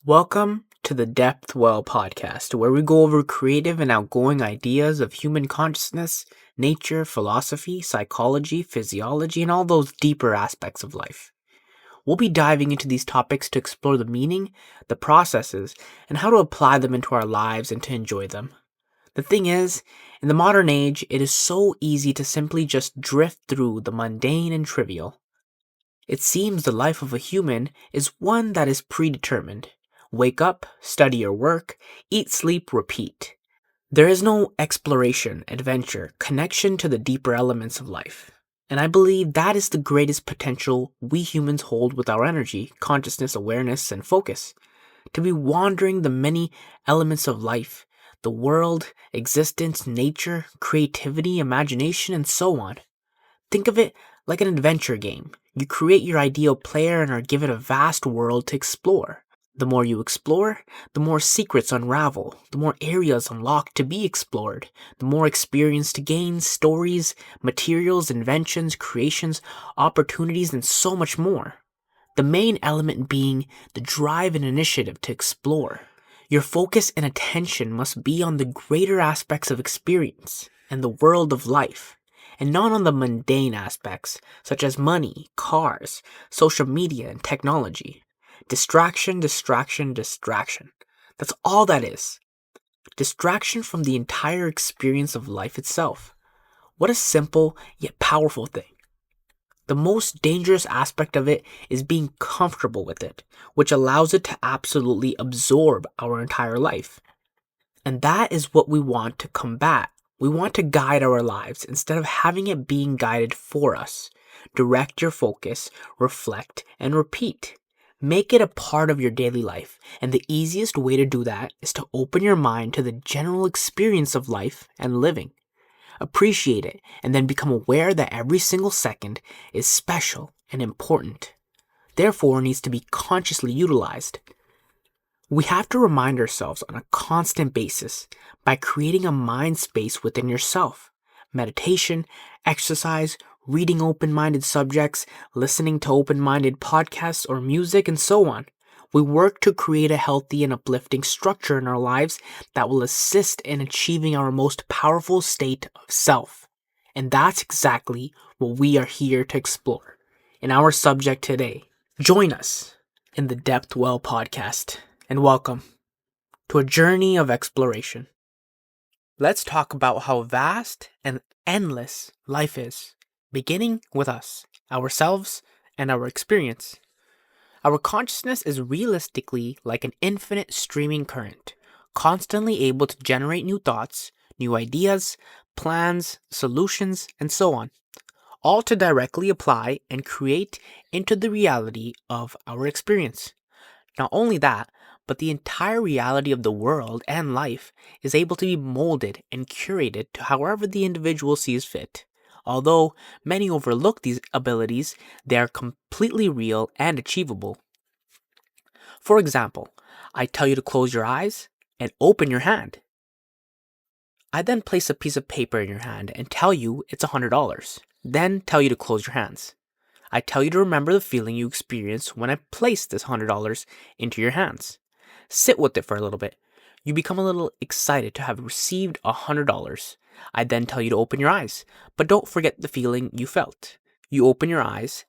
Welcome to the Depth Well podcast, where we go over creative and outgoing ideas of human consciousness, nature, philosophy, psychology, physiology, and all those deeper aspects of life. We'll be diving into these topics to explore the meaning, the processes, and how to apply them into our lives and to enjoy them. The thing is, in the modern age, it is so easy to simply just drift through the mundane and trivial. It seems the life of a human is one that is predetermined. Wake up, study or work, eat, sleep, repeat. There is no exploration, adventure, connection to the deeper elements of life. And I believe that is the greatest potential we humans hold with our energy, consciousness, awareness, and focus. To be wandering the many elements of life, the world, existence, nature, creativity, imagination, and so on. Think of it like an adventure game. You create your ideal player and are given a vast world to explore. The more you explore, the more secrets unravel, the more areas unlocked to be explored, the more experience to gain, stories, materials, inventions, creations, opportunities, and so much more. The main element being the drive and initiative to explore. Your focus and attention must be on the greater aspects of experience and the world of life, and not on the mundane aspects, such as money, cars, social media, and technology. Distraction, distraction, distraction. That's all that is. Distraction from the entire experience of life itself. What a simple yet powerful thing. The most dangerous aspect of it is being comfortable with it, which allows it to absolutely absorb our entire life. And that is what we want to combat. We want to guide our lives instead of having it being guided for us. Direct your focus, reflect, and repeat. Make it a part of your daily life, and the easiest way to do that is to open your mind to the general experience of life and living. Appreciate it, and then become aware that every single second is special and important. Therefore, needs to be consciously utilized. We have to remind ourselves on a constant basis by creating a mind space within yourself. Meditation, exercise, reading open-minded subjects, listening to open-minded podcasts or music, and so on. We work to create a healthy and uplifting structure in our lives that will assist in achieving our most powerful state of self. And that's exactly what we are here to explore in our subject today. Join us in the Depth Well podcast, and welcome to a journey of exploration. Let's talk about how vast and endless life is, beginning with us, ourselves, and our experience. Our consciousness is realistically like an infinite streaming current, constantly able to generate new thoughts, new ideas, plans, solutions, and so on, all to directly apply and create into the reality of our experience. Not only that, but the entire reality of the world and life is able to be molded and curated to however the individual sees fit. Although many overlook these abilities, they are completely real and achievable. For example, I tell you to close your eyes and open your hand. I then place a piece of paper in your hand and tell you it's $100, then tell you to close your hands. I tell you to remember the feeling you experienced when I placed this $100 into your hands. Sit with it for a little bit. You become a little excited to have received $100. I then tell you to open your eyes, but don't forget the feeling you felt. You open your eyes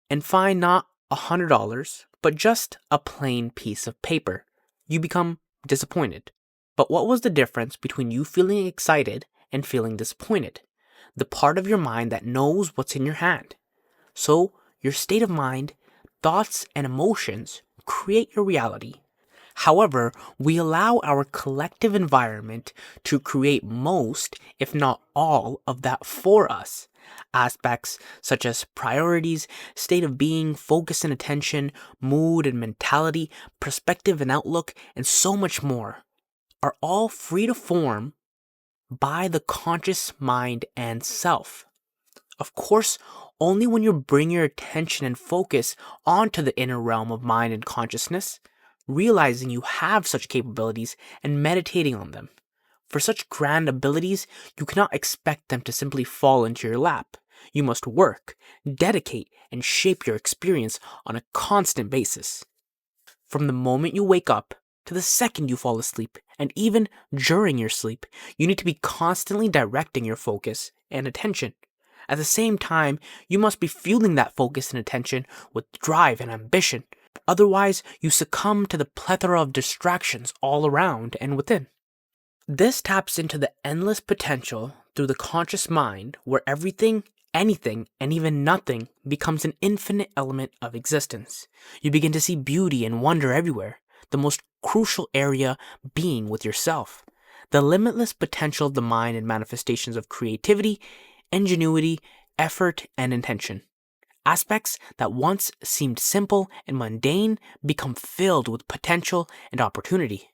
and find not $100, but just a plain piece of paper. You become disappointed. But what was the difference between you feeling excited and feeling disappointed? The part of your mind that knows what's in your hand. So, your state of mind, thoughts, and emotions create your reality. However, we allow our collective environment to create most, if not all, of that for us. Aspects such as priorities, state of being, focus and attention, mood and mentality, perspective and outlook, and so much more are all free to form by the conscious mind and self. Of course, only when you bring your attention and focus onto the inner realm of mind and consciousness, realizing you have such capabilities and meditating on them. For such grand abilities, you cannot expect them to simply fall into your lap. You must work, dedicate, and shape your experience on a constant basis. From the moment you wake up to the second you fall asleep, and even during your sleep, you need to be constantly directing your focus and attention. At the same time, you must be fueling that focus and attention with drive and ambition. Otherwise, you succumb to the plethora of distractions all around and within. This taps into the endless potential through the conscious mind, where everything, anything, and even nothing becomes an infinite element of existence. You begin to see beauty and wonder everywhere, the most crucial area being with yourself. The limitless potential of the mind and manifestations of creativity, ingenuity, effort, and intention. Aspects that once seemed simple and mundane become filled with potential and opportunity.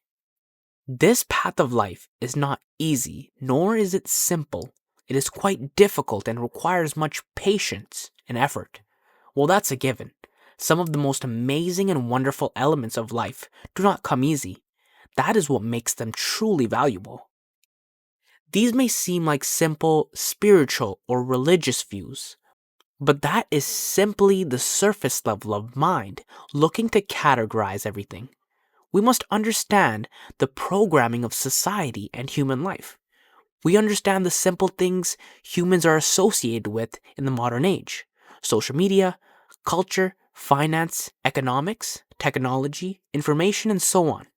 This path of life is not easy, nor is it simple. It is quite difficult and requires much patience and effort. Well, that's a given. Some of the most amazing and wonderful elements of life do not come easy. That is what makes them truly valuable. These may seem like simple spiritual or religious views, but that is simply the surface level of mind looking to categorize everything. We must understand the programming of society and human life. We understand the simple things humans are associated with in the modern age: social media, culture, finance, economics, technology, information, and so on.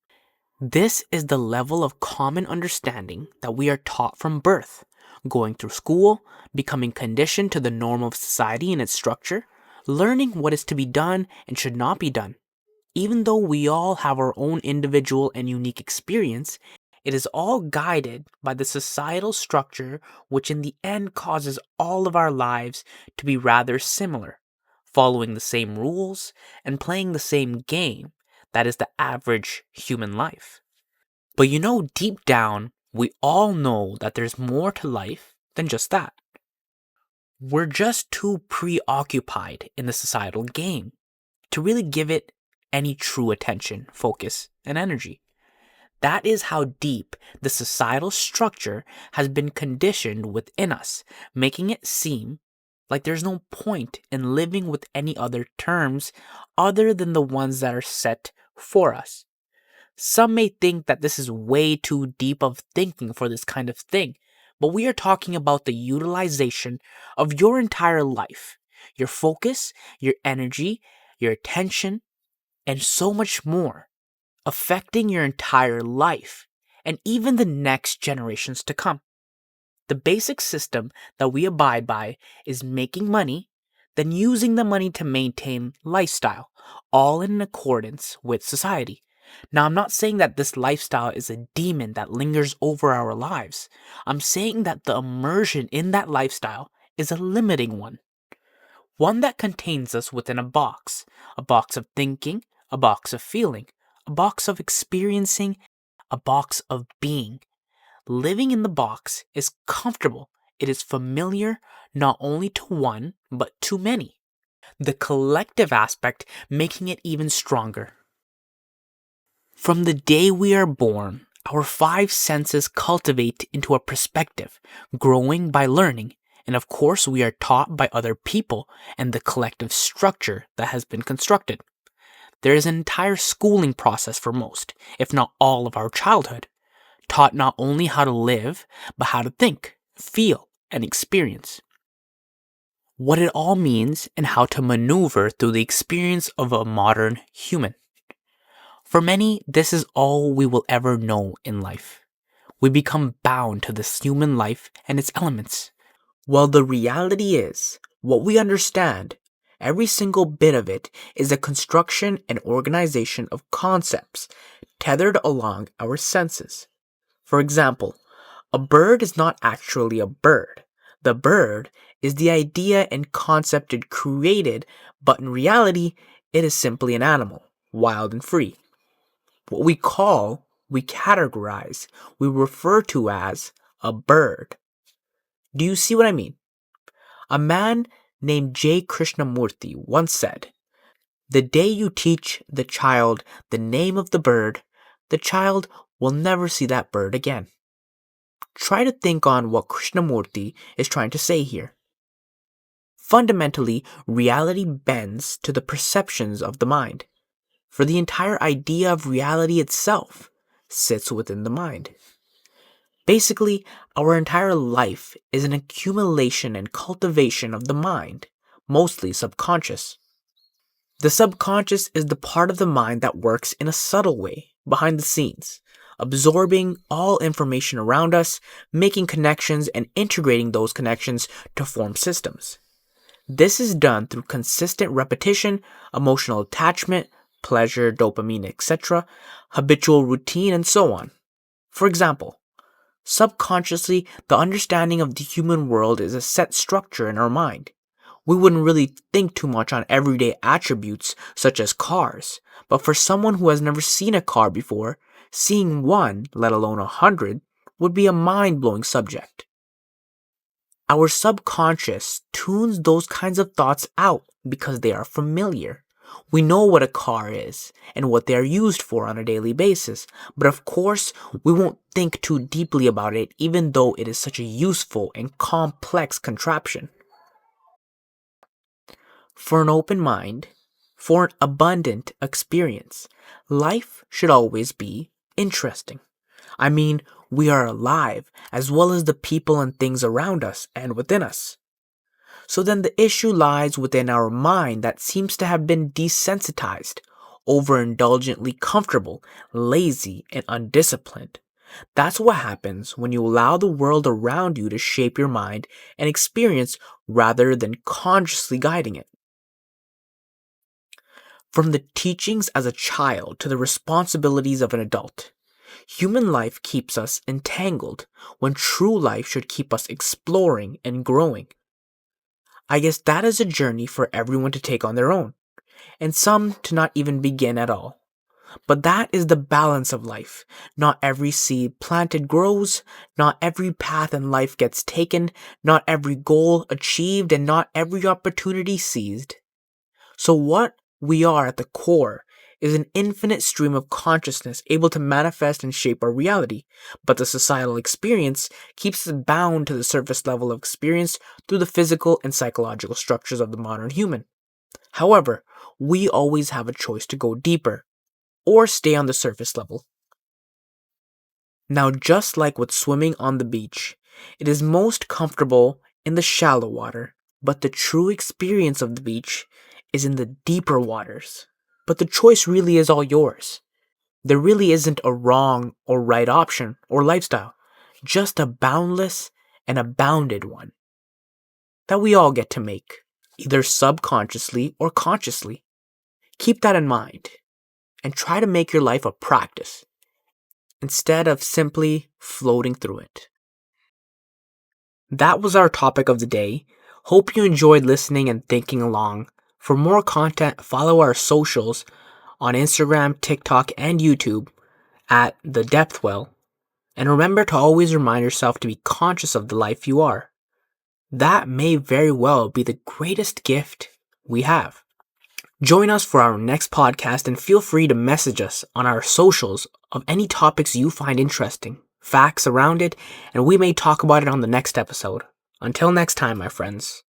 This is the level of common understanding that we are taught from birth, going through school, becoming conditioned to the norm of society and its structure, learning what is to be done and should not be done. Even though we all have our own individual and unique experience, it is all guided by the societal structure, which in the end causes all of our lives to be rather similar, following the same rules and playing the same game. That is the average human life. But deep down, we all know that there's more to life than just that. We're just too preoccupied in the societal game to really give it any true attention, focus, and energy. That is how deep the societal structure has been conditioned within us, making it seem like there's no point in living with any other terms other than the ones that are set for us. Some may think that this is way too deep of thinking for this kind of thing, but we are talking about the utilization of your entire life, your focus, your energy, your attention, and so much more, affecting your entire life and even the next generations to come. The basic system that we abide by is making money, then using the money to maintain lifestyle, all in accordance with society. Now, I'm not saying that this lifestyle is a demon that lingers over our lives. I'm saying that the immersion in that lifestyle is a limiting one that contains us within a box of thinking, a box of feeling, a box of experiencing, a box of being. Living in the box is comfortable. It is familiar not only to one, but to many. The collective aspect making it even stronger. From the day we are born, our five senses cultivate into a perspective, growing by learning, and of course we are taught by other people and the collective structure that has been constructed. There is an entire schooling process for most, if not all of our childhood, taught not only how to live, but how to think, feel, and experience. What it all means and how to maneuver through the experience of a modern human. For many, this is all we will ever know in life. We become bound to this human life and its elements. Well, the reality is, what we understand, every single bit of it, is a construction and organization of concepts tethered along our senses. For example, a bird is not actually a bird. The bird is the idea and concept it created, but in reality, it is simply an animal, wild and free. What we call, we categorize, we refer to as a bird. Do you see what I mean? A man named J. Krishnamurti once said, "The day you teach the child the name of the bird, the child will never see that bird again." Try to think on what Krishnamurti is trying to say here. Fundamentally, reality bends to the perceptions of the mind. for the entire idea of reality itself sits within the mind. Basically, our entire life is an accumulation and cultivation of the mind, mostly subconscious. The subconscious is the part of the mind that works in a subtle way, behind the scenes, absorbing all information around us, making connections, and integrating those connections to form systems. This is done through consistent repetition, emotional attachment, pleasure, dopamine, etc., habitual routine, and so on. For example, subconsciously, the understanding of the human world is a set structure in our mind. We wouldn't really think too much on everyday attributes such as cars, but for someone who has never seen a car before, seeing one, let alone 100, would be a mind-blowing subject. Our subconscious tunes those kinds of thoughts out because they are familiar. We know what a car is and what they are used for on a daily basis, but of course, we won't think too deeply about it even though it is such a useful and complex contraption. For an open mind, for an abundant experience, life should always be interesting. I mean, we are alive, as well as the people and things around us and within us. So then the issue lies within our mind that seems to have been desensitized, overindulgently comfortable, lazy, and undisciplined. That's what happens when you allow the world around you to shape your mind and experience rather than consciously guiding it. From the teachings as a child to the responsibilities of an adult, human life keeps us entangled when true life should keep us exploring and growing. I guess that is a journey for everyone to take on their own, and some to not even begin at all. But that is the balance of life. Not every seed planted grows, not every path in life gets taken, not every goal achieved, and not every opportunity seized. So what we are at the core is an infinite stream of consciousness able to manifest and shape our reality, but the societal experience keeps us bound to the surface level of experience through the physical and psychological structures of the modern human. However, we always have a choice to go deeper, or stay on the surface level. Now, just like with swimming on the beach, it is most comfortable in the shallow water, but the true experience of the beach is in the deeper waters. But the choice really is all yours. There really isn't a wrong or right option or lifestyle, just a boundless and a bounded one that we all get to make, either subconsciously or consciously. Keep that in mind and try to make your life a practice instead of simply floating through it. That was our topic of the day. Hope you enjoyed listening and thinking along. For more content, follow our socials on Instagram, TikTok, and YouTube at The Depth Well. And remember to always remind yourself to be conscious of the life you are. That may very well be the greatest gift we have. Join us for our next podcast and feel free to message us on our socials of any topics you find interesting, facts around it, and we may talk about it on the next episode. Until next time, my friends.